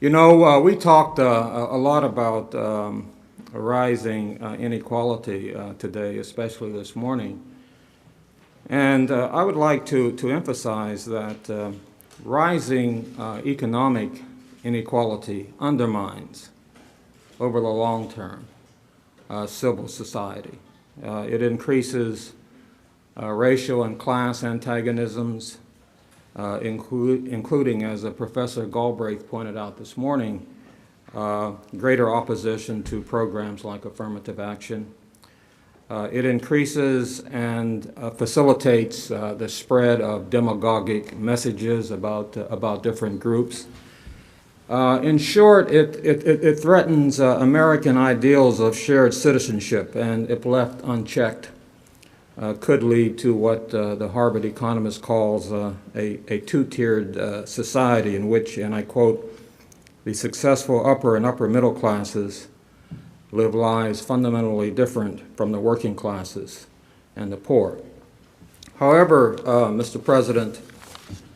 We talked a lot about rising inequality today, especially this morning. And I would like to emphasize that rising economic inequality undermines, over the long term, civil society. It increases racial and class antagonisms, including, as Professor Galbraith pointed out this morning, greater opposition to programs like affirmative action. It increases and facilitates the spread of demagogic messages about different groups. In short, it threatens American ideals of shared citizenship, and if left unchecked, could lead to what the Harvard economist calls a two-tiered society in which, and I quote, the successful upper and upper middle classes live lives fundamentally different from the working classes and the poor. However, Mr. President,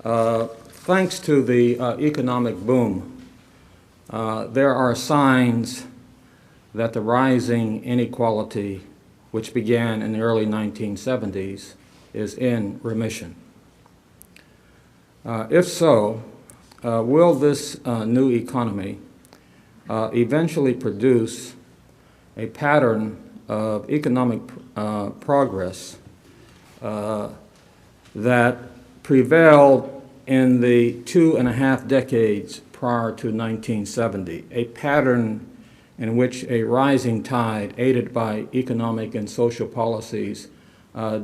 thanks to the economic boom, there are signs that the rising inequality, which began in the early 1970s, is in remission. If so, will this new economy eventually produce a pattern of economic progress that prevailed in the 2.5 decades prior to 1970, a pattern in which a rising tide, aided by economic and social policies,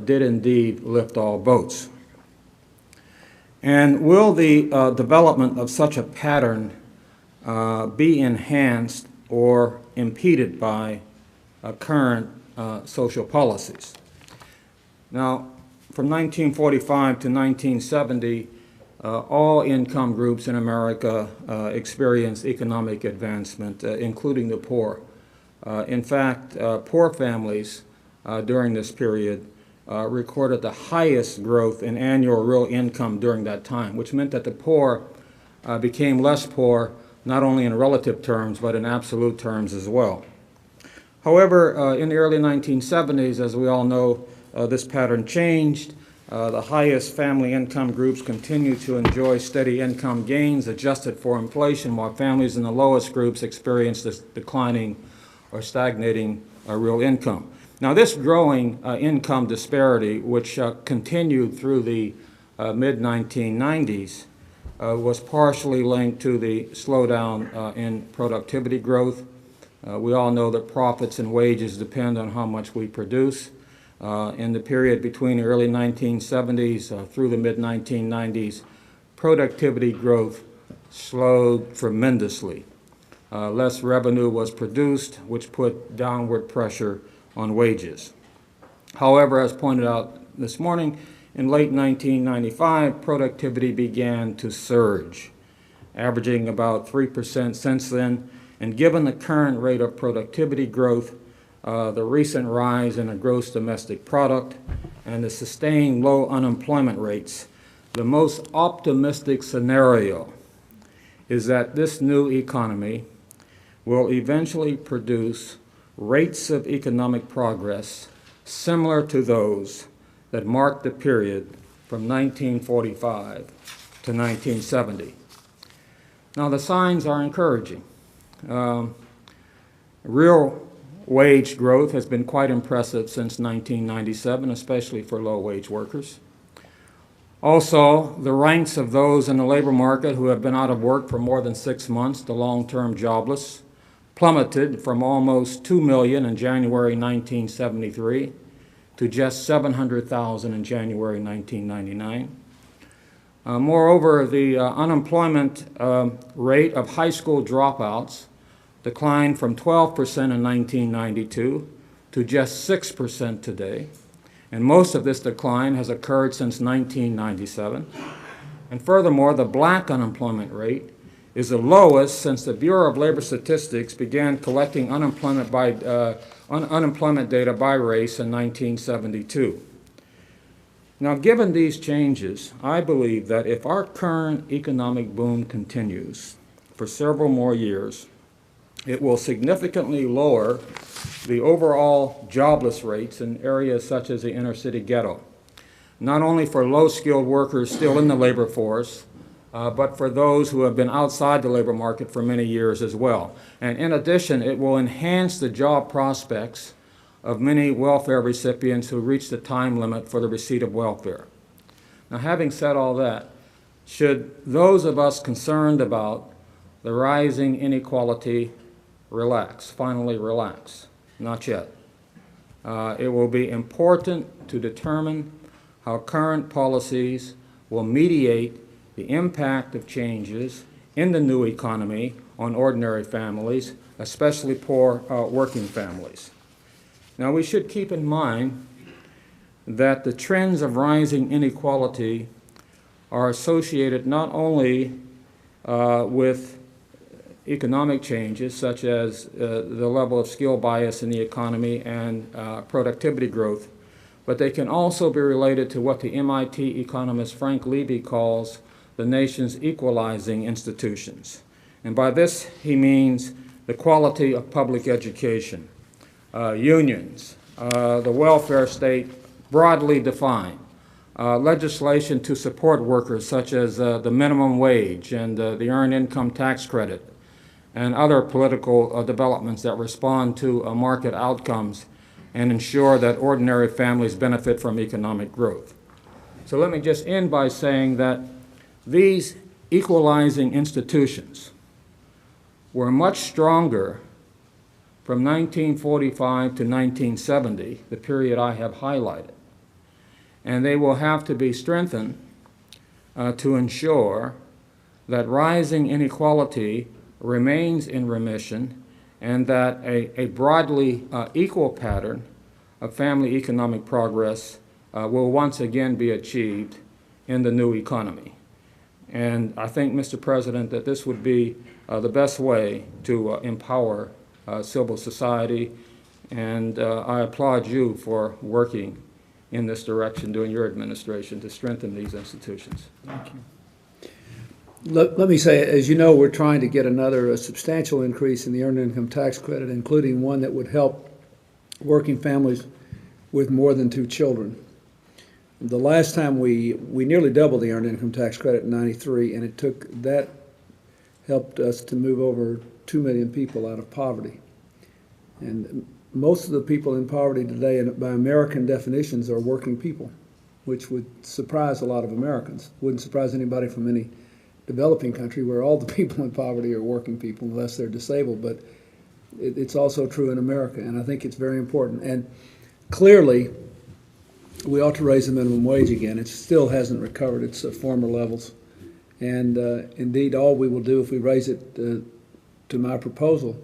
did indeed lift all boats? And will the development of such a pattern be enhanced or impeded by current social policies? Now, from 1945 to 1970, all income groups in America experienced economic advancement, including the poor. In fact, poor families during this period recorded the highest growth in annual real income during that time, which meant that the poor became less poor, not only in relative terms, but in absolute terms as well. However, in the early 1970s, as we all know, this pattern changed. The highest family income groups continued to enjoy steady income gains adjusted for inflation, while families in the lowest groups experienced this declining or stagnating real income. Now, this growing income disparity, which continued through the mid-1990s, was partially linked to the slowdown in productivity growth. We all know that profits and wages depend on how much we produce. In the period between the early 1970s through the mid-1990s, productivity growth slowed tremendously. Less revenue was produced, which put downward pressure on wages. However, as pointed out this morning, in late 1995, productivity began to surge, averaging about 3% since then. And given the current rate of productivity growth, the recent rise in the gross domestic product, and the sustained low unemployment rates, the most optimistic scenario is that this new economy will eventually produce rates of economic progress similar to those that marked the period from 1945 to 1970. Now, the signs are encouraging. Real wage growth has been quite impressive since 1997, especially for low-wage workers. Also, the ranks of those in the labor market who have been out of work for more than 6 months, the long-term jobless, plummeted from almost 2 million in January 1973 to just 700,000 in January 1999. Moreover, the unemployment rate of high school dropouts declined from 12% in 1992 to just 6% today. And most of this decline has occurred since 1997. And furthermore, the black unemployment rate is the lowest since the Bureau of Labor Statistics began collecting unemployment data by race in 1972. Now, given these changes, I believe that if our current economic boom continues for several more years, it will significantly lower the overall jobless rates in areas such as the inner city ghetto, not only for low-skilled workers still in the labor force, but for those who have been outside the labor market for many years as well. And in addition, it will enhance the job prospects of many welfare recipients who reach the time limit for the receipt of welfare. Now, having said all that, should those of us concerned about the rising inequality relax, finally relax? Not yet. It will be important to determine how current policies will mediate the impact of changes in the new economy on ordinary families, especially poor working families. Now, we should keep in mind that the trends of rising inequality are associated not only with economic changes, such as the level of skill bias in the economy and productivity growth, but they can also be related to what the MIT economist Frank Levy calls the nation's equalizing institutions. And by this, he means the quality of public education, unions, the welfare state broadly defined, legislation to support workers such as the minimum wage and the earned income tax credit, and other political developments that respond to market outcomes and ensure that ordinary families benefit from economic growth. So let me just end by saying that these equalizing institutions were much stronger from 1945 to 1970, the period I have highlighted. And they will have to be strengthened to ensure that rising inequality remains in remission and that a broadly equal pattern of family economic progress will once again be achieved in the new economy. And I think, Mr. President, that this would be the best way to empower civil society, and I applaud you for working in this direction during your administration to strengthen these institutions. Thank you. Let me say, as you know, we're trying to get another substantial increase in the earned income tax credit, including one that would help working families with more than 2 children. The last time we nearly doubled the earned income tax credit in '93, and that helped us to move over 2 million people out of poverty. And most of the people in poverty today, by American definitions, are working people, which would surprise a lot of Americans. Wouldn't surprise anybody from any developing country where all the people in poverty are working people unless they're disabled, but it's also true in America, and I think it's very important. And clearly, we ought to raise the minimum wage again. It still hasn't recovered its former levels. And indeed, all we will do if we raise it to my proposal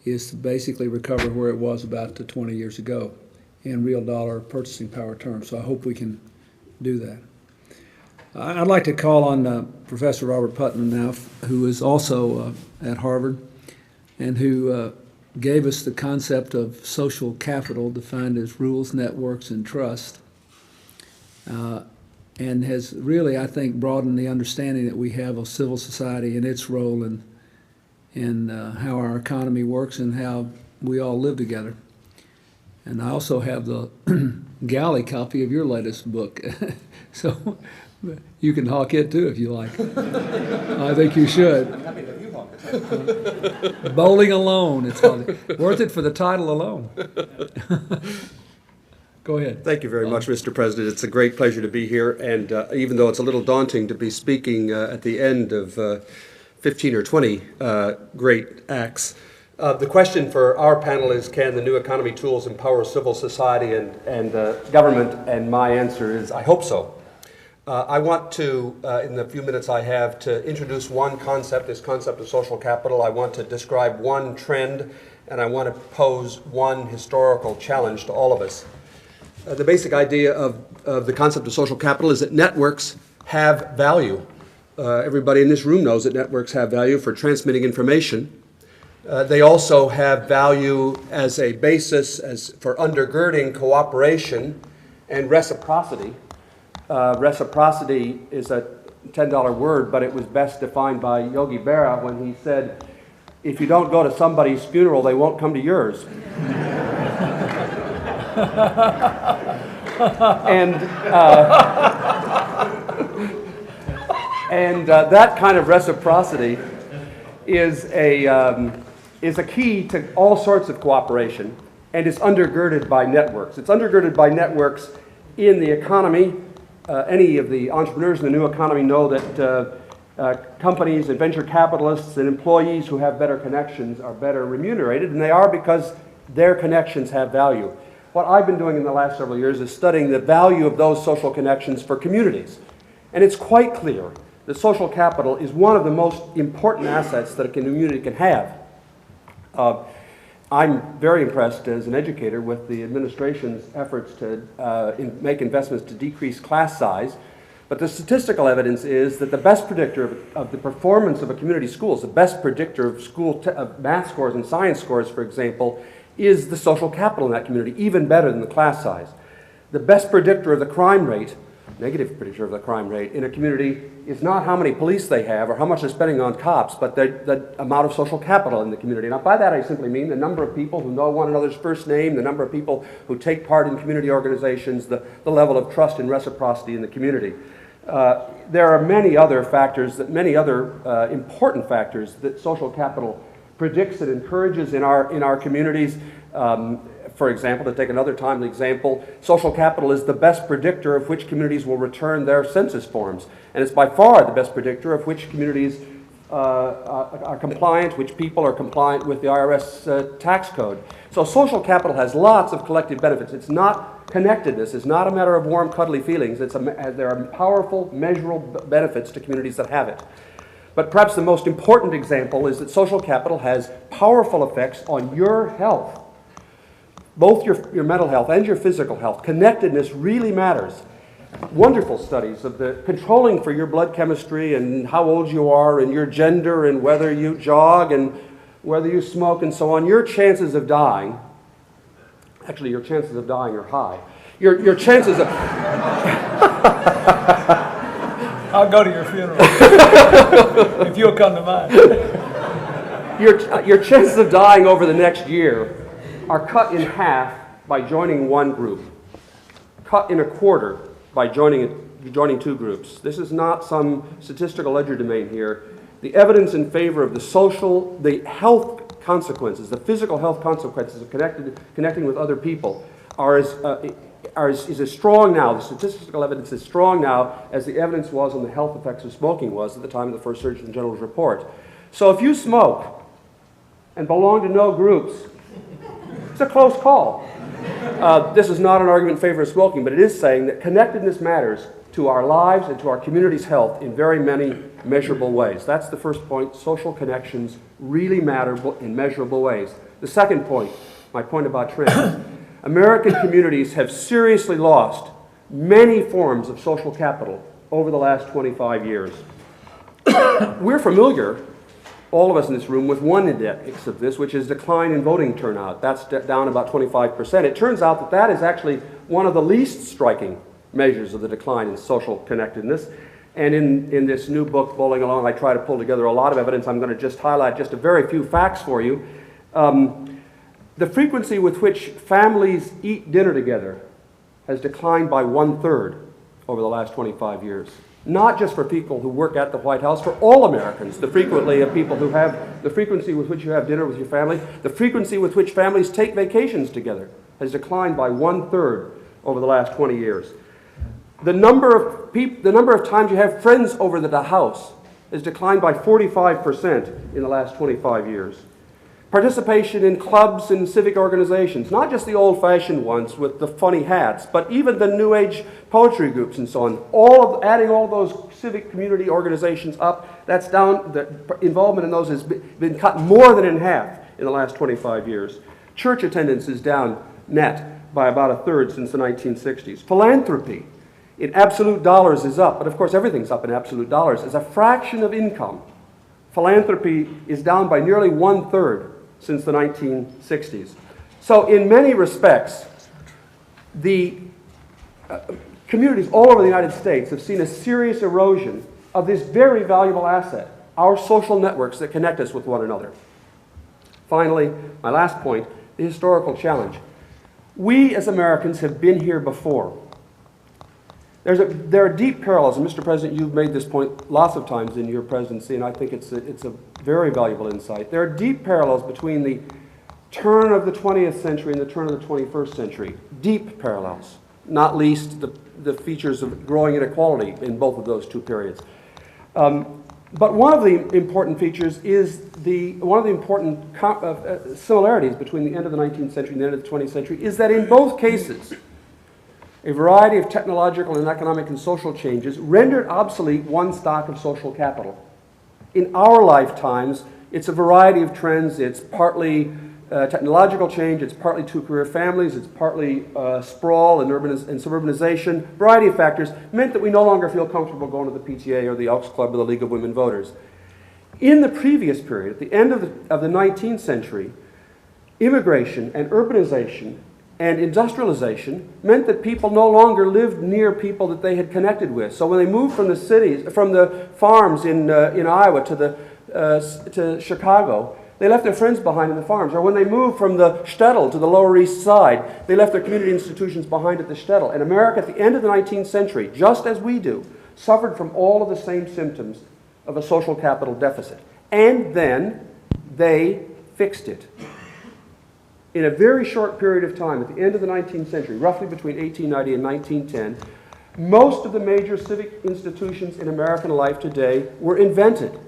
is to basically recover where it was about 20 years ago in real dollar purchasing power terms. So I hope we can do that. I'd like to call on Professor Robert Putnam now, who is also at Harvard and who gave us the concept of social capital defined as rules, networks, and trust. And has really, I think, broadened the understanding that we have of civil society and its role in how our economy works and how we all live together. And I also have the galley copy of your latest book, so you can hawk it too if you like. I think you should. I'm happy that you hawk it. Bowling Alone, it's called. Worth it for the title alone. Go ahead. Thank you very much, Mr. President. It's a great pleasure to be here, and even though it's a little daunting to be speaking at the end of 15 or 20 great acts, the question for our panel is, can the new economy tools empower civil society and government? And my answer is, I hope so. I want to, in the few minutes I have, to introduce one concept, this concept of social capital. I want to describe one trend, and I want to pose one historical challenge to all of us. The basic idea of the concept of social capital is that networks have value. Everybody in this room knows that networks have value for transmitting information. They also have value as a basis for undergirding cooperation and reciprocity. Reciprocity is a $10 word, but it was best defined by Yogi Berra when he said, if you don't go to somebody's funeral, they won't come to yours. And that kind of reciprocity is a key to all sorts of cooperation, and is undergirded by networks. It's undergirded by networks in the economy. Any of the entrepreneurs in the new economy know that companies and venture capitalists and employees who have better connections are better remunerated, and they are because their connections have value. What I've been doing in the last several years is studying the value of those social connections for communities. And it's quite clear that social capital is one of the most important assets that a community can have. I'm very impressed as an educator with the administration's efforts to make investments to decrease class size. But the statistical evidence is that the best predictor of the performance of a community school, the best predictor of math scores and science scores, for example, is the social capital in that community, even better than the class size. The best predictor of the crime rate, negative predictor of the crime rate in a community, is not how many police they have or how much they're spending on cops, but the amount of social capital in the community. Now, by that I simply mean the number of people who know one another's first name, the number of people who take part in community organizations, the level of trust and reciprocity in the community. There are many other factors, important factors that social capital predicts and encourages in our communities. For example, to take another timely example, social capital is the best predictor of which communities will return their census forms. And it's by far the best predictor of which communities are compliant, which people are compliant with the IRS tax code. So social capital has lots of collective benefits. It's not connectedness. It's not a matter of warm, cuddly feelings. There are powerful, measurable benefits to communities that have it. But perhaps the most important example is that social capital has powerful effects on your health. Both your mental health and your physical health. Connectedness really matters. Wonderful studies of the controlling for your blood chemistry and how old you are and your gender and whether you jog and whether you smoke and so on. Your chances of dying, actually your chances of dying are high. Your chances of... I'll go to your funeral if you'll come to mine. Your chances of dying over the next year are cut in half by joining one group, cut in a quarter by joining two groups. This is not some statistical legerdemain here. The evidence in favor of the health consequences, the physical health consequences of connecting with other people is as strong now, the statistical evidence is strong now as the evidence was on the health effects of smoking was at the time of the first Surgeon General's report. So if you smoke and belong to no groups, it's a close call. This is not an argument in favor of smoking, but it is saying that connectedness matters to our lives and to our community's health in very many measurable ways. That's the first point. Social connections really matter in measurable ways. The second point, my point about trends. American communities have seriously lost many forms of social capital over the last 25 years. We're familiar, all of us in this room, with one index of this, which is decline in voting turnout. That's down about 25%. It turns out that is actually one of the least striking measures of the decline in social connectedness. And in this new book, Bowling Along, I try to pull together a lot of evidence. I'm going to just highlight just a very few facts for you. The frequency with which families eat dinner together has declined by 1/3 over the last 25 years. Not just for people who work at the White House, for all Americans. The frequency with which you have dinner with your family, the frequency with which families take vacations together has declined by 1/3 over the last 20 years. The number of times you have friends over at the house has declined by 45% in the last 25 years. Participation in clubs and civic organizations, not just the old-fashioned ones with the funny hats, but even the New Age poetry groups and so on. Adding all those civic community organizations up, that's down. The involvement in those has been cut more than in half in the last 25 years. Church attendance is down net by about 1/3 since the 1960s. Philanthropy in absolute dollars is up, but of course everything's up in absolute dollars. As a fraction of income, philanthropy is down by nearly 1/3 since the 1960s. So in many respects, the communities all over the United States have seen a serious erosion of this very valuable asset, our social networks that connect us with one another. Finally, my last point, the historical challenge. We as Americans have been here before. There are deep parallels, and Mr. President, you've made this point lots of times in your presidency, and I think it's a very valuable insight. There are deep parallels between the turn of the 20th century and the turn of the 21st century. Deep parallels, not least the features of growing inequality in both of those two periods. But one of the important features is one of the important similarities between the end of the 19th century and the end of the 20th century is that in both cases, a variety of technological and economic and social changes rendered obsolete one stock of social capital. In our lifetimes, it's a variety of trends. It's partly technological change, it's partly two-career families, it's partly sprawl and suburbanization. A variety of factors meant that we no longer feel comfortable going to the PTA or the Elks Club or the League of Women Voters. In the previous period, at the end of the 19th century, immigration and urbanization and industrialization meant that people no longer lived near people that they had connected with. So when they moved from the cities, from the farms in Iowa to Chicago, they left their friends behind in the farms. Or when they moved from the shtetl to the Lower East Side, they left their community institutions behind at the shtetl. And America at the end of the 19th century, just as we do, suffered from all of the same symptoms of a social capital deficit. And then they fixed it. In a very short period of time, at the end of the 19th century, roughly between 1890 and 1910, most of the major civic institutions in American life today were invented.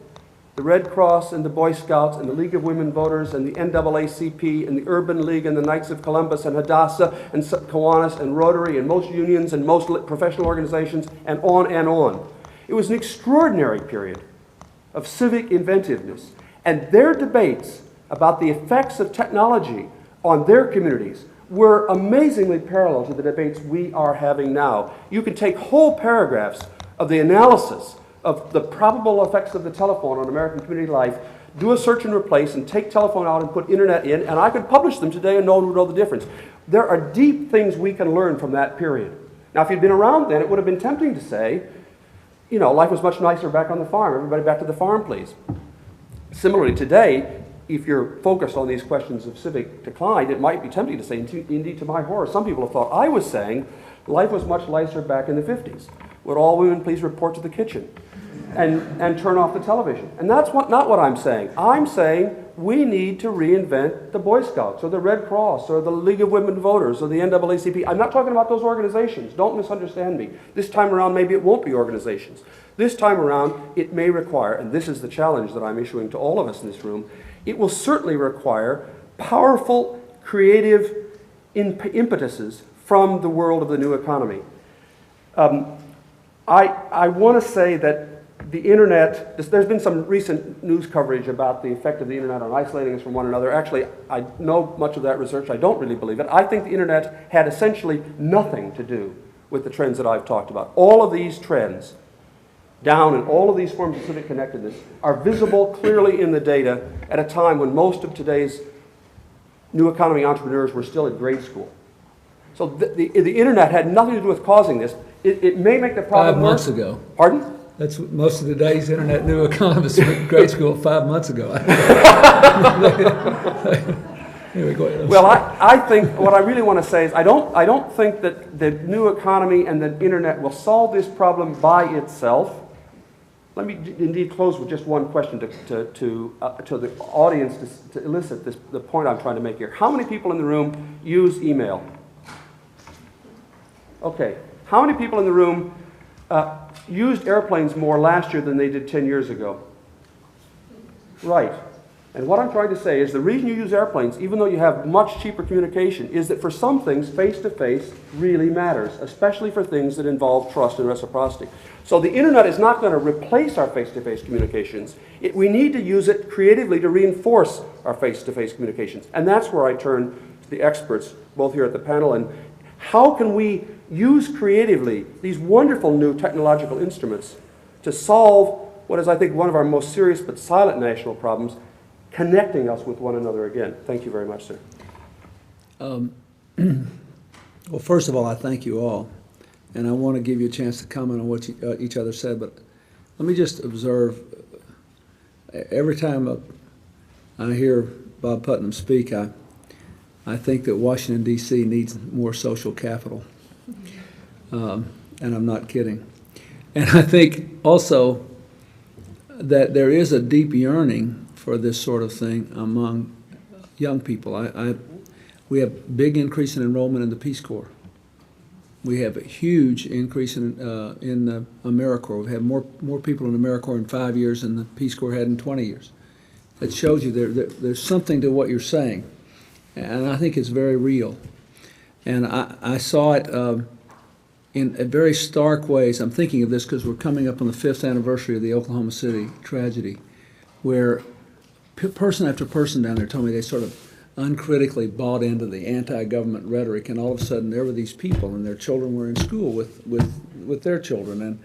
The Red Cross and the Boy Scouts and the League of Women Voters and the NAACP and the Urban League and the Knights of Columbus and Hadassah and Kiwanis and Rotary and most unions and most professional organizations and on and on. It was an extraordinary period of civic inventiveness, and their debates about the effects of technology on their communities were amazingly parallel to the debates we are having now. You can take whole paragraphs of the analysis of the probable effects of the telephone on American community life, do a search and replace, and take telephone out and put internet in, and I could publish them today and no one would know the difference. There are deep things we can learn from that period. Now, if you'd been around then, it would have been tempting to say, you know, life was much nicer back on the farm. Everybody back to the farm, please. Similarly, today, if you're focused on these questions of civic decline, it might be tempting to say, indeed to my horror, some people have thought I was saying life was much nicer back in the 50s. Would all women please report to the kitchen and turn off the television? And that's not what I'm saying. I'm saying we need to reinvent the Boy Scouts or the Red Cross or the League of Women Voters or the NAACP. I'm not talking about those organizations. Don't misunderstand me. This time around, maybe it won't be organizations. This time around, it may require, and this is the challenge that I'm issuing to all of us in this room, it will certainly require powerful, creative impetuses from the world of the new economy. I want to say that the internet, there's been some recent news coverage about the effect of the internet on isolating us from one another. Actually, I know much of that research. I don't really believe it. I think the internet had essentially nothing to do with the trends that I've talked about. All of these trends, down in all of these forms of civic connectedness, are visible clearly in the data at a time when most of today's new economy entrepreneurs were still in grade school. So the internet had nothing to do with causing this. It may make the problem 5 months worse. ago. Pardon? That's what most of today's internet new economists went to grade school 5 months ago. Anyway, go ahead. Well, I think what I really want to say is I don't think that the new economy and the internet will solve this problem by itself. Let me indeed close with just one question to the audience to elicit the point I'm trying to make here. How many people in the room use email? Okay. How many people in the room used airplanes more last year than they did 10 years ago? Right. And what I'm trying to say is the reason you use airplanes, even though you have much cheaper communication, is that for some things, face-to-face really matters, especially for things that involve trust and reciprocity. So the internet is not going to replace our face-to-face communications. We need to use it creatively to reinforce our face-to-face communications. And that's where I turn to the experts, both here at the panel, and how can we use creatively these wonderful new technological instruments to solve what is, I think, one of our most serious but silent national problems, connecting us with one another again. Thank you very much, sir. Well, first of all, I thank you all, and I want to give you a chance to comment on what each other said, but let me just observe, every time I hear Bob Putnam speak, I think that Washington, D.C. needs more social capital. And I'm not kidding. And I think also that there is a deep yearning for this sort of thing among young people. We have big increase in enrollment in the Peace Corps. We have a huge increase in AmeriCorps. We've had more people in AmeriCorps in 5 years than the Peace Corps had in 20 years. It shows you there's something to what you're saying, and I think it's very real. And I saw it in very stark ways. I'm thinking of this because we're coming up on the 5th anniversary of the Oklahoma City tragedy, where person after person down there told me they sort of uncritically bought into the anti-government rhetoric, and all of a sudden there were these people and their children were in school with their children, and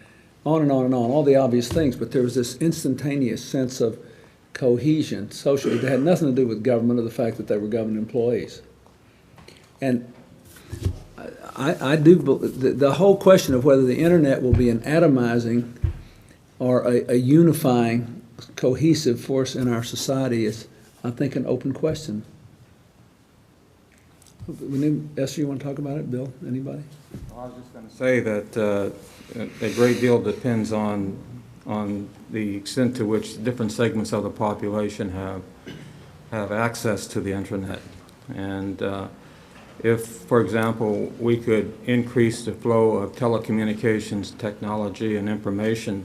on and on and on, all the obvious things, but there was this instantaneous sense of cohesion socially that had nothing to do with government or the fact that they were government employees. And I do believe the whole question of whether the internet will be an atomizing or a unifying, cohesive force in our society is, I think, an open question. Esther, you want to talk about it? Bill, anybody? I was just going to say that a great deal depends on the extent to which different segments of the population have access to the internet. And if, for example, we could increase the flow of telecommunications technology and information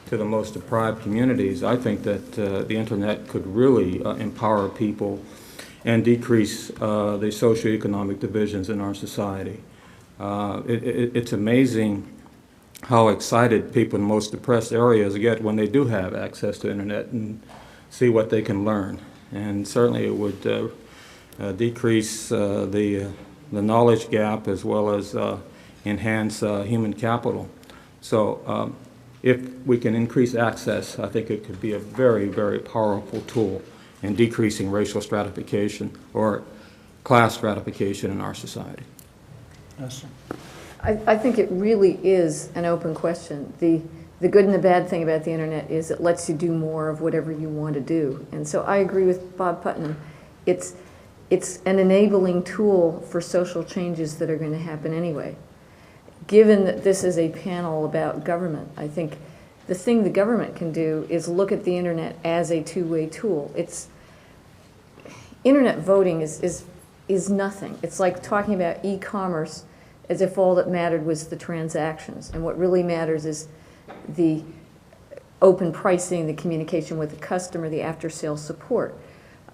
to the most deprived communities, I think that the internet could really empower people and decrease the socioeconomic divisions in our society. It's amazing how excited people in the most depressed areas get when they do have access to internet and see what they can learn. And certainly it would decrease the knowledge gap as well as enhance human capital. So if we can increase access, I think it could be a very, very powerful tool in decreasing racial stratification or class stratification in our society. Esther? I think it really is an open question. The good and the bad thing about the internet is it lets you do more of whatever you want to do. And so I agree with Bob Putnam. It's an enabling tool for social changes that are going to happen anyway. Given that this is a panel about government, I think the thing the government can do is look at the internet as a two-way tool. Internet voting is nothing. It's like talking about e-commerce as if all that mattered was the transactions. And what really matters is the open pricing, the communication with the customer, the after-sales support.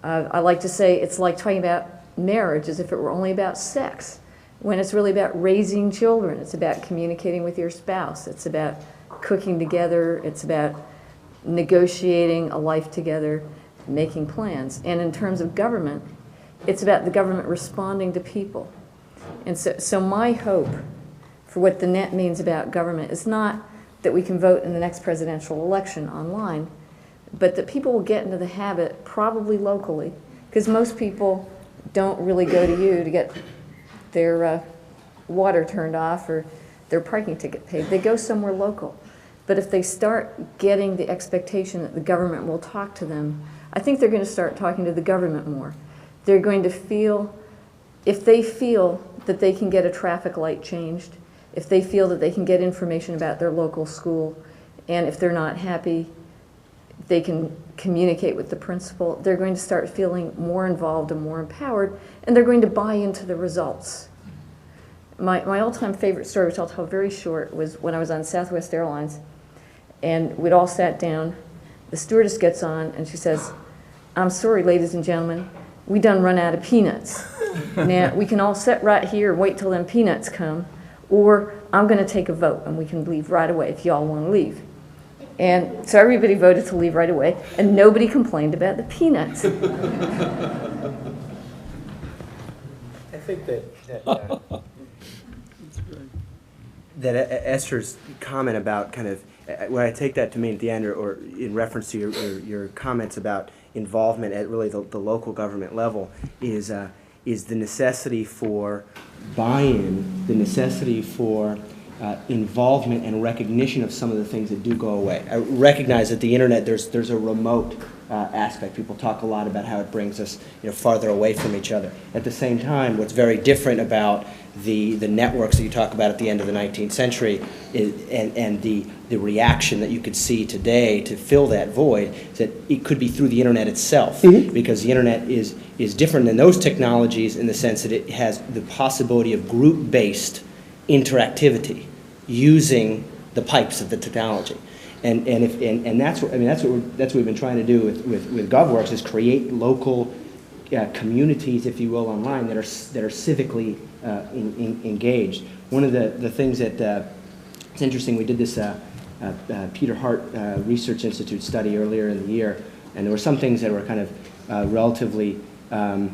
I like to say it's like talking about marriage as if it were only about sex, when it's really about raising children. It's about communicating with your spouse. It's about cooking together. It's about negotiating a life together, making plans. And in terms of government, it's about the government responding to people. And so my hope for what the net means about government is not that we can vote in the next presidential election online, but that people will get into the habit, probably locally, because most people don't really go to you to get their water turned off or their parking ticket paid. They go somewhere local. But if they start getting the expectation that the government will talk to them, I think they're going to start talking to the government more. They're going to feel, if they feel that they can get a traffic light changed, if they feel that they can get information about their local school, and if they're not happy, they can communicate with the principal, they're going to start feeling more involved and more empowered, and they're going to buy into the results. My all-time favorite story, which I'll tell very short, was when I was on Southwest Airlines, and we'd all sat down. The stewardess gets on, and she says, "I'm sorry, ladies and gentlemen, we done run out of peanuts. Now, we can all sit right here and wait till them peanuts come, or I'm going to take a vote, and we can leave right away if y'all want to leave." And so everybody voted to leave right away, and nobody complained about the peanuts. I think that Esther's comment about kind of what I take that to mean at the end, or in reference to your comments about involvement at really the local government level, is the necessity for buy-in, the necessity for involvement and recognition of some of the things that do go away. I recognize that the internet, there's a remote aspect. People talk a lot about how it brings us, farther away from each other. At the same time, what's very different about the networks that you talk about at the end of the 19th century and the reaction that you could see today to fill that void is that it could be through the internet itself, because the internet is different than those technologies in the sense that it has the possibility of group-based interactivity using the pipes of the technology. And that's what we've been trying to do with GovWorks, is create local communities, if you will, online that are civically engaged. One of the things that it's interesting, we did this Peter Hart Research Institute study earlier in the year, and there were some things that were kind of relatively kind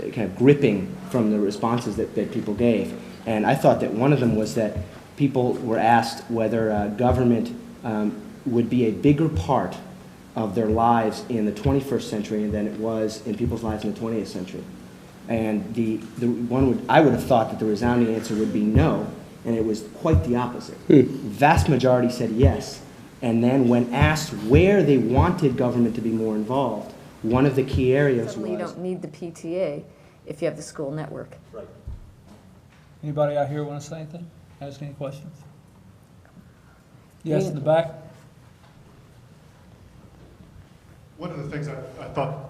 of gripping from the responses that people gave. And I thought that one of them was that people were asked whether government would be a bigger part of their lives in the 21st century than it was in people's lives in the 20th century. And I would have thought that the resounding answer would be no, and it was quite the opposite. Vast majority said yes, and then when asked where they wanted government to be more involved, one of the key areas Suddenly you was... don't need the PTA if you have the school network. Right. Anybody out here want to say anything? Ask any questions? Yes, in the back? One of the things I thought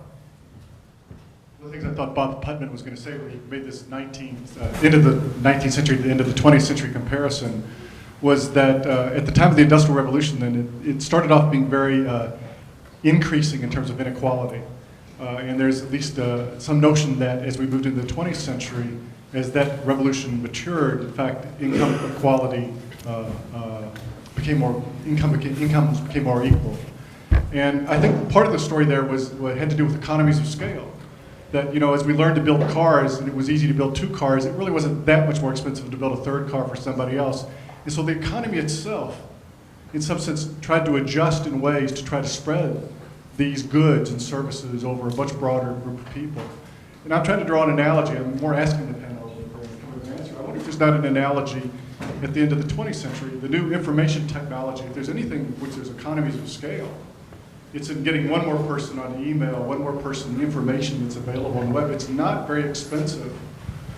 Bob Putman was going to say when he made this end of the 19th century to the end of the 20th century comparison was that at the time of the Industrial Revolution, then it started off being very increasing in terms of inequality. And there's at least some notion that as we moved into the 20th century, as that revolution matured, in fact, income equality incomes became more equal. And I think part of the story there had to do with economies of scale. That, as we learned to build cars, and it was easy to build 2 cars, it really wasn't that much more expensive to build a 3rd car for somebody else. And so the economy itself, in some sense, tried to adjust in ways to try to spread these goods and services over a much broader group of people. And I'm trying to draw an analogy. I'm more asking the panel to come with an answer. I wonder if there's not an analogy at the end of the 20th century, the new information technology, if there's anything which there's economies of scale, it's in getting one more person on email, one more person the information that's available on the web. It's not very expensive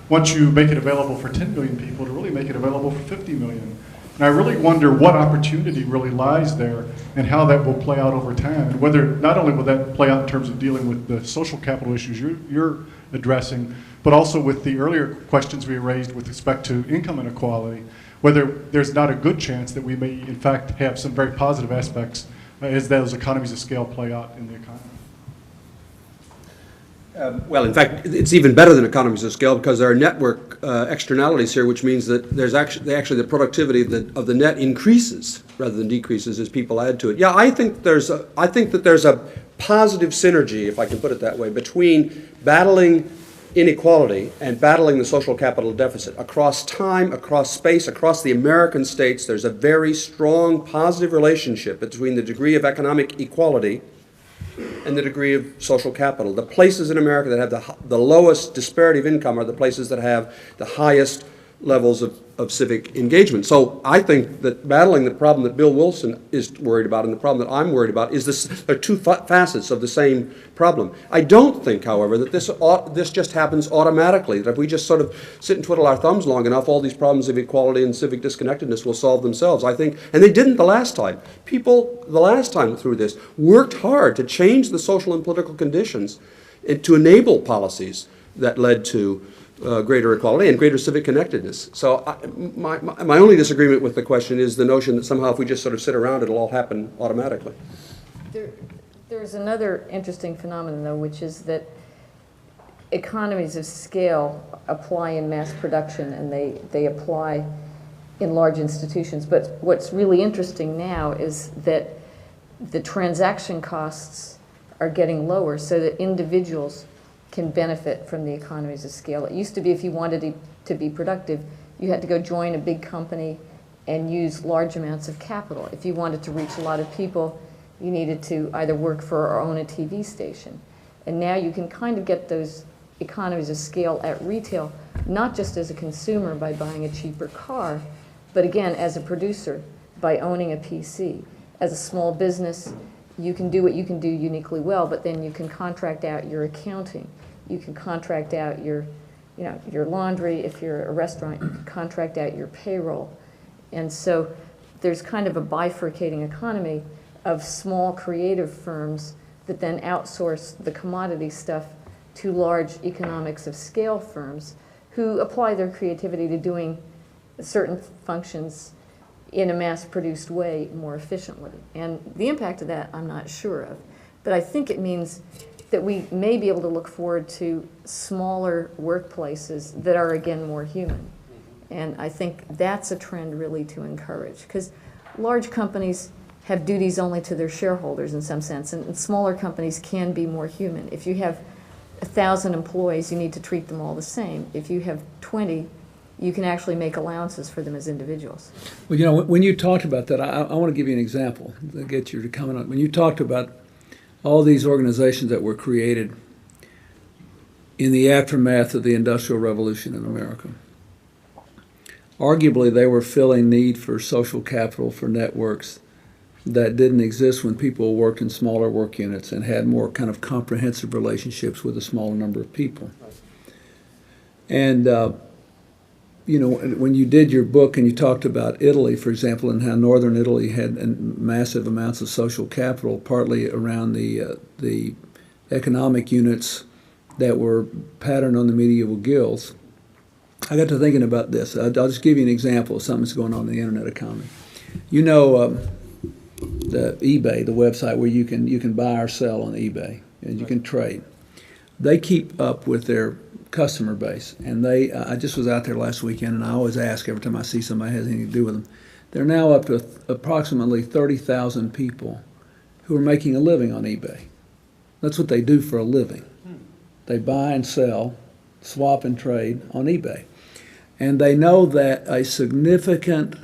once you make it available for 10 million people to really make it available for 50 million. And I really wonder what opportunity really lies there and how that will play out over time. And whether, not only will that play out in terms of dealing with the social capital issues you're addressing, but also with the earlier questions we raised with respect to income inequality, whether there's not a good chance that we may in fact have some very positive aspects as those economies of scale play out in the economy. Well, in fact, it's even better than economies of scale because there are network externalities here, which means that there's actually the productivity of the net increases rather than decreases as people add to it. Yeah, I think that there's a positive synergy, if I can put it that way, between battling inequality and battling the social capital deficit. Across time, across space, across the American states, there's a very strong positive relationship between the degree of economic equality and the degree of social capital. The places in America that have the lowest disparity of income are the places that have the highest levels of civic engagement. So I think that battling the problem that Bill Wilson is worried about and the problem that I'm worried about is this. There are two facets of the same problem. I don't think, however, that this just happens automatically, that if we just sort of sit and twiddle our thumbs long enough, all these problems of equality and civic disconnectedness will solve themselves. I think, and they didn't the last time. People, the last time through this, worked hard to change the social and political conditions and to enable policies that led to greater equality and greater civic connectedness. So my only disagreement with the question is the notion that somehow if we just sort of sit around, it'll all happen automatically. There's another interesting phenomenon, though, which is that economies of scale apply in mass production and they apply in large institutions. But what's really interesting now is that the transaction costs are getting lower so that individuals can benefit from the economies of scale. It used to be if you wanted to be productive, you had to go join a big company and use large amounts of capital. If you wanted to reach a lot of people, you needed to either work for or own a TV station. And now you can kind of get those economies of scale at retail, not just as a consumer by buying a cheaper car, But again, as a producer, by owning a PC, as a small business, you can do what you can do uniquely well, but then you can contract out your accounting. You can contract out your laundry. If you're a restaurant, you can contract out your payroll. And so there's kind of a bifurcating economy of small creative firms that then outsource the commodity stuff to large economics of scale firms who apply their creativity to doing certain functions in a mass-produced way more efficiently. And the impact of that, I'm not sure of. But I think it means that we may be able to look forward to smaller workplaces that are, again, more human. And I think that's a trend really to encourage, because large companies have duties only to their shareholders in some sense, and smaller companies can be more human. If you have 1,000 employees, you need to treat them all the same. If you have 20, you can actually make allowances for them as individuals. Well, you know, when you talked about that, I want to give you an example to get you to comment on. When you talked about all these organizations that were created in the aftermath of the Industrial Revolution in America, arguably they were filling need for social capital, for networks that didn't exist when people worked in smaller work units and had more kind of comprehensive relationships with a smaller number of people. And you know, when you did your book and you talked about Italy, for example, and how northern Italy had massive amounts of social capital, partly around the economic units that were patterned on the medieval guilds, I got to thinking about this. I'll just give you an example of something that's going on in the internet economy. You know, the eBay, the website where you can buy or sell on eBay and you can trade. They keep up with their customer base, and I just was out there last weekend, and I always ask every time I see somebody who has anything to do with them. They're now up to approximately 30,000 people who are making a living on eBay. That's what they do for a living. They buy and sell, swap and trade on eBay. And they know that a significant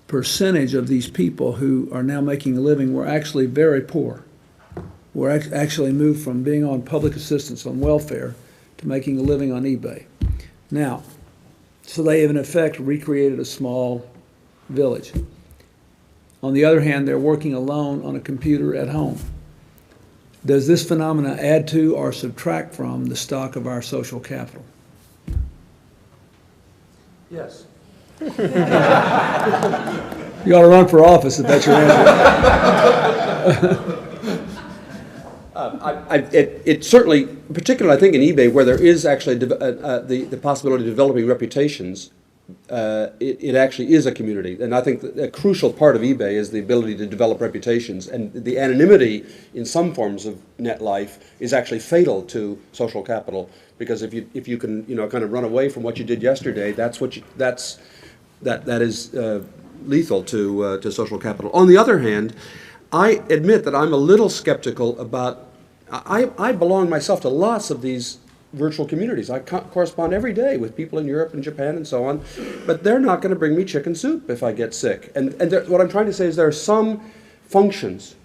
percentage of these people who are now making a living were actually very poor. Were actually moved from being on public assistance, on welfare, to making a living on eBay. Now, so they have in effect recreated a small village. On the other hand, they're working alone on a computer at home. Does this phenomena add to or subtract from the stock of our social capital? Yes. You ought to run for office if that's your answer. It certainly, particularly I think in eBay, where there is actually the possibility of developing reputations, it actually is a community. And I think a crucial part of eBay is the ability to develop reputations. And the anonymity in some forms of net life is actually fatal to social capital, because if you can kind of run away from what you did yesterday, that is lethal to social capital. On the other hand, I admit that I'm a little skeptical about. I belong myself to lots of these virtual communities. I correspond every day with people in Europe and Japan and so on, but they're not going to bring me chicken soup if I get sick. And what I'm trying to say is there are some functions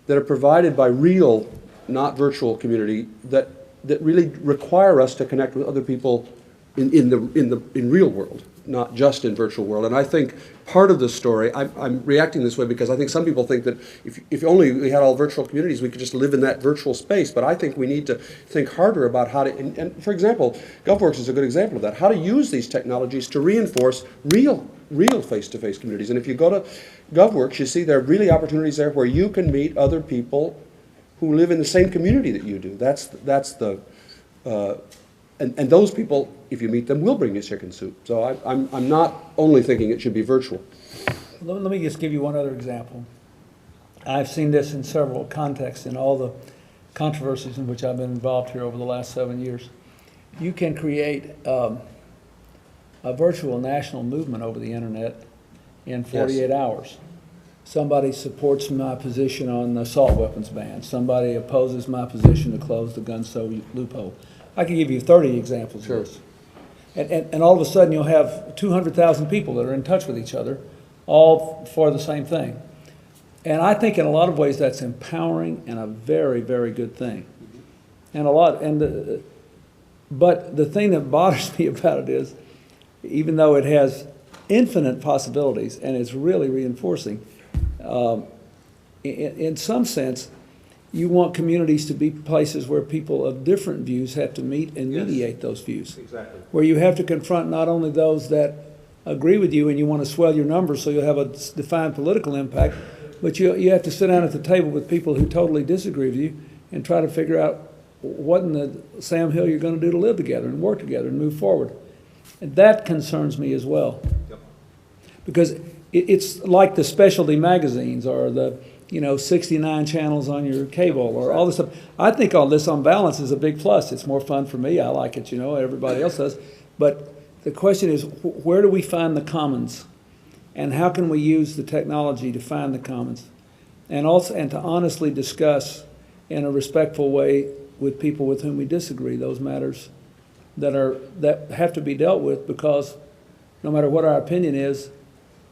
that are provided by real, not virtual community that really require us to connect with other people in real world, not just in virtual world. And I think part of the story, I'm reacting this way because I think some people think that if only we had all virtual communities, we could just live in that virtual space. But I think we need to think harder about how to, and for example, GovWorks is a good example of that, how to use these technologies to reinforce real face-to-face communities. And if you go to GovWorks, you see there are really opportunities there where you can meet other people who live in the same community that you do. And those people, if you meet them, will bring you chicken soup. So I'm not only thinking it should be virtual. Let me just give you one other example. I've seen this in several contexts in all the controversies in which I've been involved here over the last 7 years. You can create a virtual national movement over the internet in 48 hours. Somebody supports my position on the assault weapons ban. Somebody opposes my position to close the gun show loophole. I can give you 30 examples of this. And all of a sudden you'll have 200,000 people that are in touch with each other, all for the same thing. And I think in a lot of ways that's empowering and a very, very good thing. But the thing that bothers me about it is, even though it has infinite possibilities, and it's really reinforcing. In some sense, you want communities to be places where people of different views have to meet and Yes. mediate those views. Exactly. Where you have to confront not only those that agree with you and you want to swell your numbers so you'll have a defined political impact, but you have to sit down at the table with people who totally disagree with you and try to figure out what in the Sam Hill you're going to do to live together and work together and move forward. And that concerns me as well. Yep. Because it's like the specialty magazines or the 69 channels on your cable or all this stuff. I think all this on balance is a big plus. It's more fun for me. I like it, everybody else does. But the question is, where do we find the commons? And how can we use the technology to find the commons? And to honestly discuss in a respectful way with people with whom we disagree those matters that have to be dealt with, because no matter what our opinion is,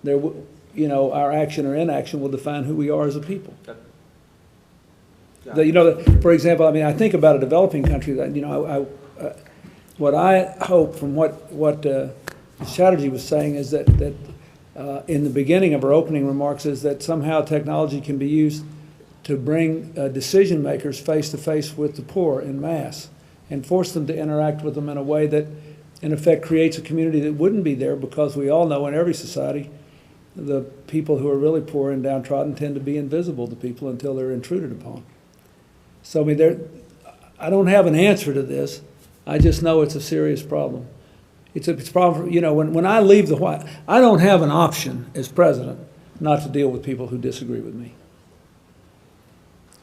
our action or inaction will define who we are as a people. For example, I think about a developing country that, what I hope from what Chatterjee was saying is that in the beginning of our opening remarks is that somehow technology can be used to bring decision makers face to face with the poor en masse and force them to interact with them in a way that in effect creates a community that wouldn't be there, because we all know in every society the people who are really poor and downtrodden tend to be invisible to people until they're intruded upon. So I don't have an answer to this. I just know it's a serious problem. It's a problem. When I leave the White, I don't have an option as president not to deal with people who disagree with me.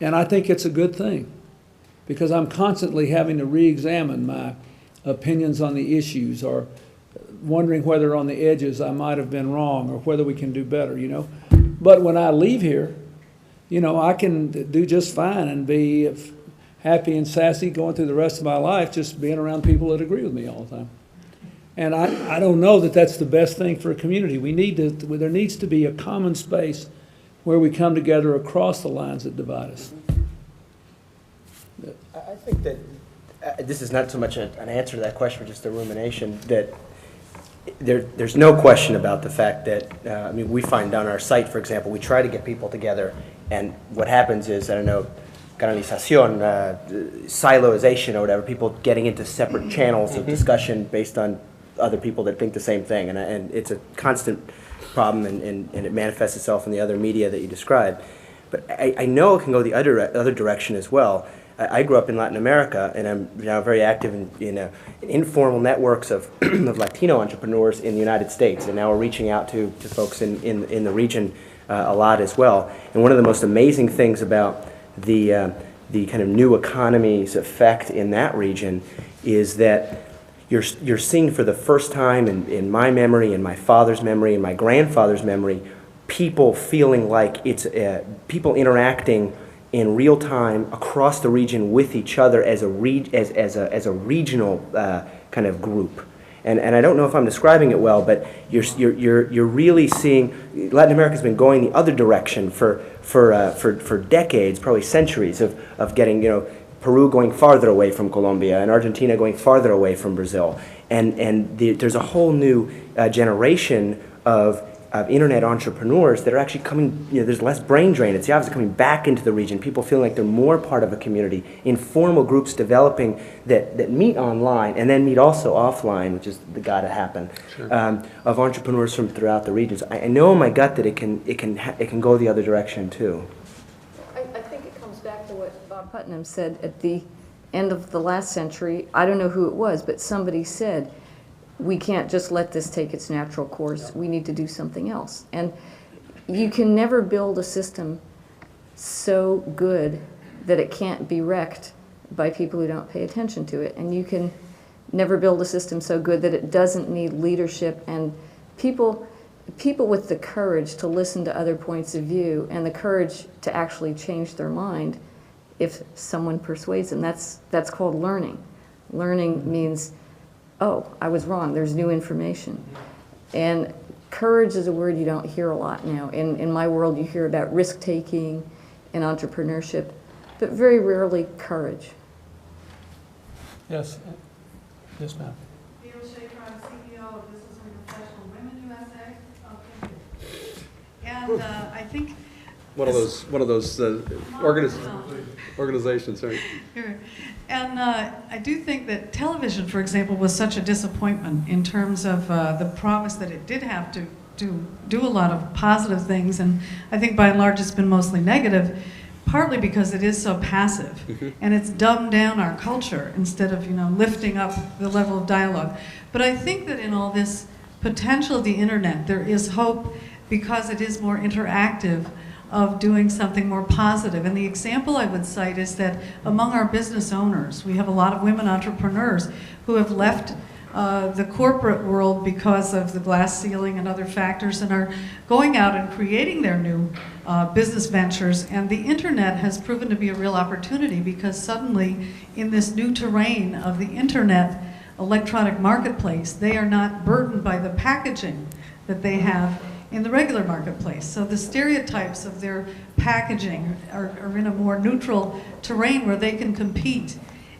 And I think it's a good thing, because I'm constantly having to re-examine my opinions on the issues, or wondering whether on the edges I might have been wrong, or whether we can do better, But when I leave here, I can do just fine and be happy and sassy going through the rest of my life just being around people that agree with me all the time. And I don't know that that's the best thing for a community. There needs to be a common space where we come together across the lines that divide us. I think that this is not so much an answer to that question, but just a rumination, that there's no question about the fact that, we find on our site, for example, we try to get people together, and what happens is, canalización, siloization or whatever, people getting into separate channels of discussion based on other people that think the same thing, and it's a constant problem, and it manifests itself in the other media that you described. But I know it can go the other direction as well. I grew up in Latin America, and I'm now very active in informal networks of, of Latino entrepreneurs in the United States, and now we're reaching out to folks in the region a lot as well. And one of the most amazing things about the kind of new economy's effect in that region is that you're seeing for the first time in my memory, in my father's memory, in my grandfather's memory, people feeling like it's people interacting in real time across the region with each other as a regional kind of group. And I don't know if I'm describing it well, but you're really seeing Latin America's been going the other direction for decades, probably centuries of getting, Peru going farther away from Colombia and Argentina going farther away from Brazil. And there's a whole new generation of internet entrepreneurs that are actually coming, there's less brain drain. It's the opposite, coming back into the region. People feeling like they're more part of a community. Informal groups developing that meet online and then meet also offline, which is got to happen, of entrepreneurs from throughout the regions. I know in my gut that it can go the other direction too. I think it comes back to what Bob Putnam said at the end of the last century. I don't know who it was, but somebody said, we can't just let this take its natural course. We need to do something else. And you can never build a system so good that it can't be wrecked by people who don't pay attention to it. And you can never build a system so good that it doesn't need leadership and people with the courage to listen to other points of view and the courage to actually change their mind if someone persuades them. That's called learning. Learning means, oh, I was wrong, there's new information. And courage is a word you don't hear a lot now. In my world, you hear about risk-taking and entrepreneurship, but very rarely courage. Yes. Yes, ma'am. Neil Shaker, I'm CEO of Business and Professional Women USA. And I think One of those organizations, right? here. And I do think that television, for example, was such a disappointment in terms of the promise that it did have to do a lot of positive things. And I think by and large it's been mostly negative, partly because it is so passive. And it's dumbed down our culture instead of, lifting up the level of dialogue. But I think that in all this potential of the internet, there is hope because it is more interactive of doing something more positive. And the example I would cite is that among our business owners, we have a lot of women entrepreneurs who have left the corporate world because of the glass ceiling and other factors and are going out and creating their new business ventures. And the internet has proven to be a real opportunity because suddenly in this new terrain of the internet electronic marketplace, they are not burdened by the packaging that they have in the regular marketplace. So the stereotypes of their packaging are in a more neutral terrain where they can compete.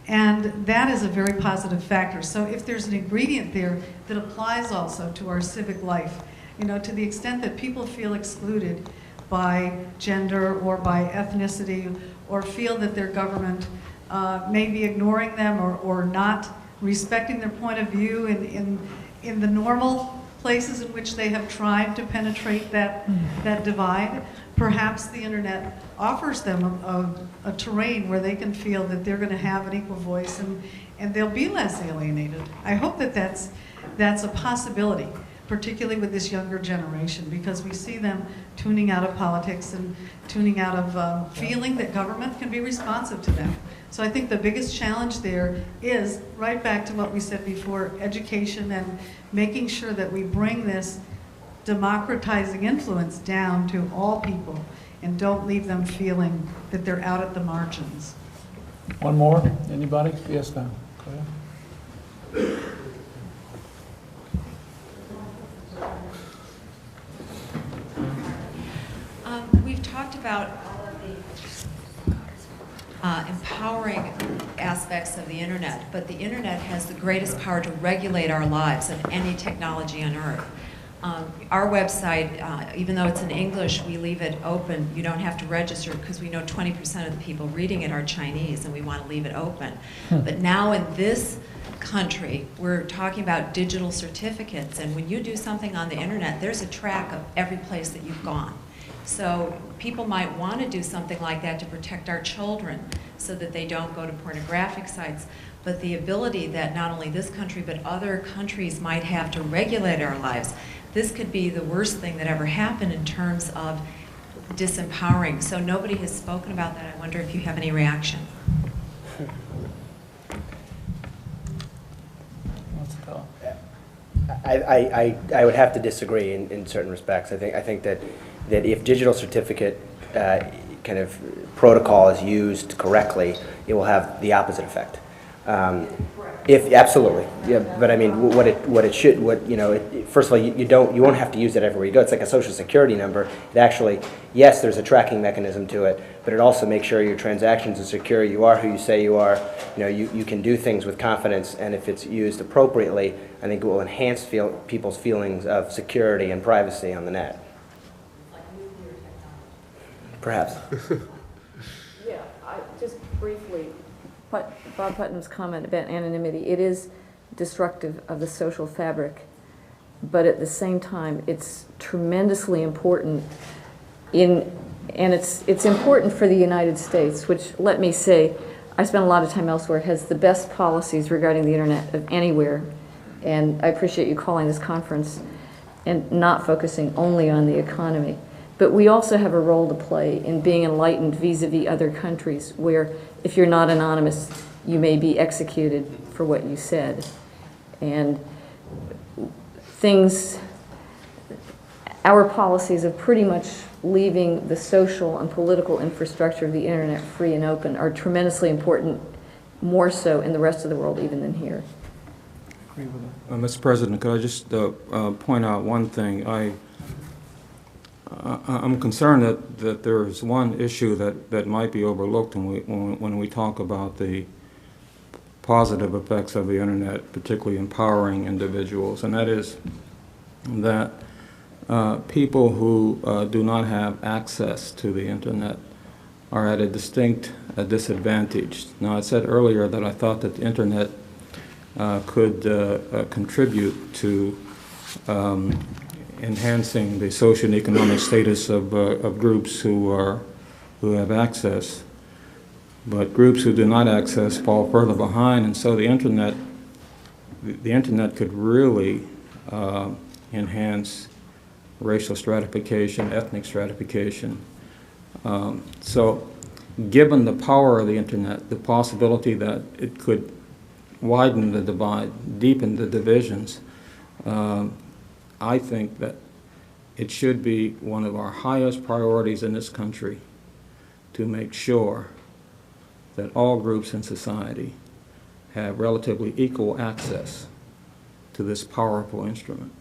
And that is a very positive factor. So if there's an ingredient there that applies also to our civic life, to the extent that people feel excluded by gender or by ethnicity or feel that their government may be ignoring them or not respecting their point of view in the normal places in which they have tried to penetrate that divide, perhaps the internet offers them a terrain where they can feel that they're going to have an equal voice and they'll be less alienated. I hope that that's a possibility, particularly with this younger generation, because we see them tuning out of politics and tuning out of feeling that government can be responsive to them. So I think the biggest challenge there is, right back to what we said before, education and making sure that we bring this democratizing influence down to all people and don't leave them feeling that they're out at the margins. One more, anybody? Yes, ma'am. Go ahead. We've talked about empowering aspects of the internet, but the internet has the greatest power to regulate our lives of any technology on earth. Our website, even though it's in English, we leave it open. You don't have to register because we know 20% of the people reading it are Chinese and we want to leave it open. But now in this country, we're talking about digital certificates, and when you do something on the internet, there's a track of every place that you've gone. So people might want to do something like that to protect our children so that they don't go to pornographic sites. But the ability that not only this country but other countries might have to regulate our lives, this could be the worst thing that ever happened in terms of disempowering. So nobody has spoken about that. I wonder if you have any reaction. Let's go. I would have to disagree in certain respects. I think that if digital certificate kind of protocol is used correctly, it will have the opposite effect. If absolutely, yeah. But I mean, first of all, you won't have to use it everywhere you go. It's like a social security number. It actually, yes, there's a tracking mechanism to it, but it also makes sure your transactions are secure. You are who you say you are. You can do things with confidence, and if it's used appropriately, I think it will enhance people's feelings of security and privacy on the net. Perhaps. Yeah, just briefly, Bob Putnam's comment about anonymity, it is destructive of the social fabric, but at the same time, it's tremendously important and it's important for the United States, which, let me say, I spent a lot of time elsewhere, has the best policies regarding the internet of anywhere, and I appreciate you calling this conference and not focusing only on the economy. But we also have a role to play in being enlightened vis-a-vis other countries where if you're not anonymous, you may be executed for what you said. And our policies of pretty much leaving the social and political infrastructure of the internet free and open are tremendously important, more so in the rest of the world even than here. Mr. President, could I just point out one thing? I'm concerned that there's one issue that might be overlooked when we talk about the positive effects of the internet, particularly empowering individuals, and that is that people who do not have access to the internet are at a distinct disadvantage. Now, I said earlier that I thought that the internet could contribute to enhancing the social and economic status of groups who have access. But groups who do not access fall further behind, and so the internet could really enhance racial stratification, ethnic stratification. So given the power of the internet, the possibility that it could widen the divide, deepen the divisions, I think that it should be one of our highest priorities in this country to make sure that all groups in society have relatively equal access to this powerful instrument.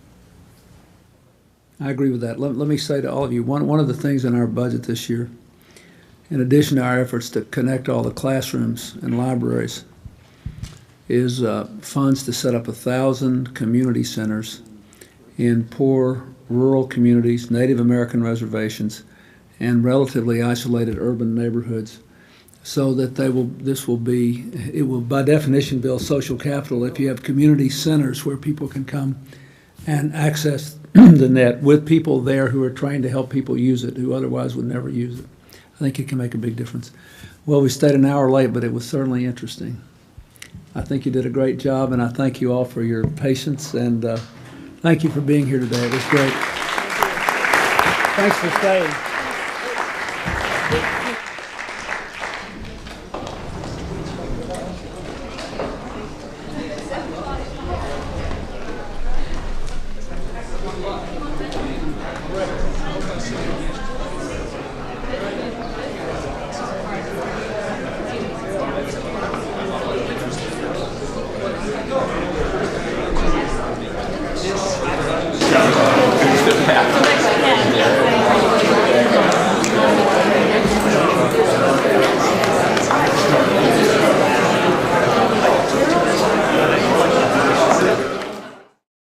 I agree with that. Let me say to all of you, one of the things in our budget this year, in addition to our efforts to connect all the classrooms and libraries, is funds to set up 1,000 community centers in poor rural communities, Native American reservations, and relatively isolated urban neighborhoods, so that it will by definition build social capital if you have community centers where people can come and access the net with people there who are trying to help people use it who otherwise would never use it. I think it can make a big difference. Well, we stayed an hour late, but it was certainly interesting. I think you did a great job, and I thank you all for your patience, and thank you for being here today. It was great. Thanks for staying.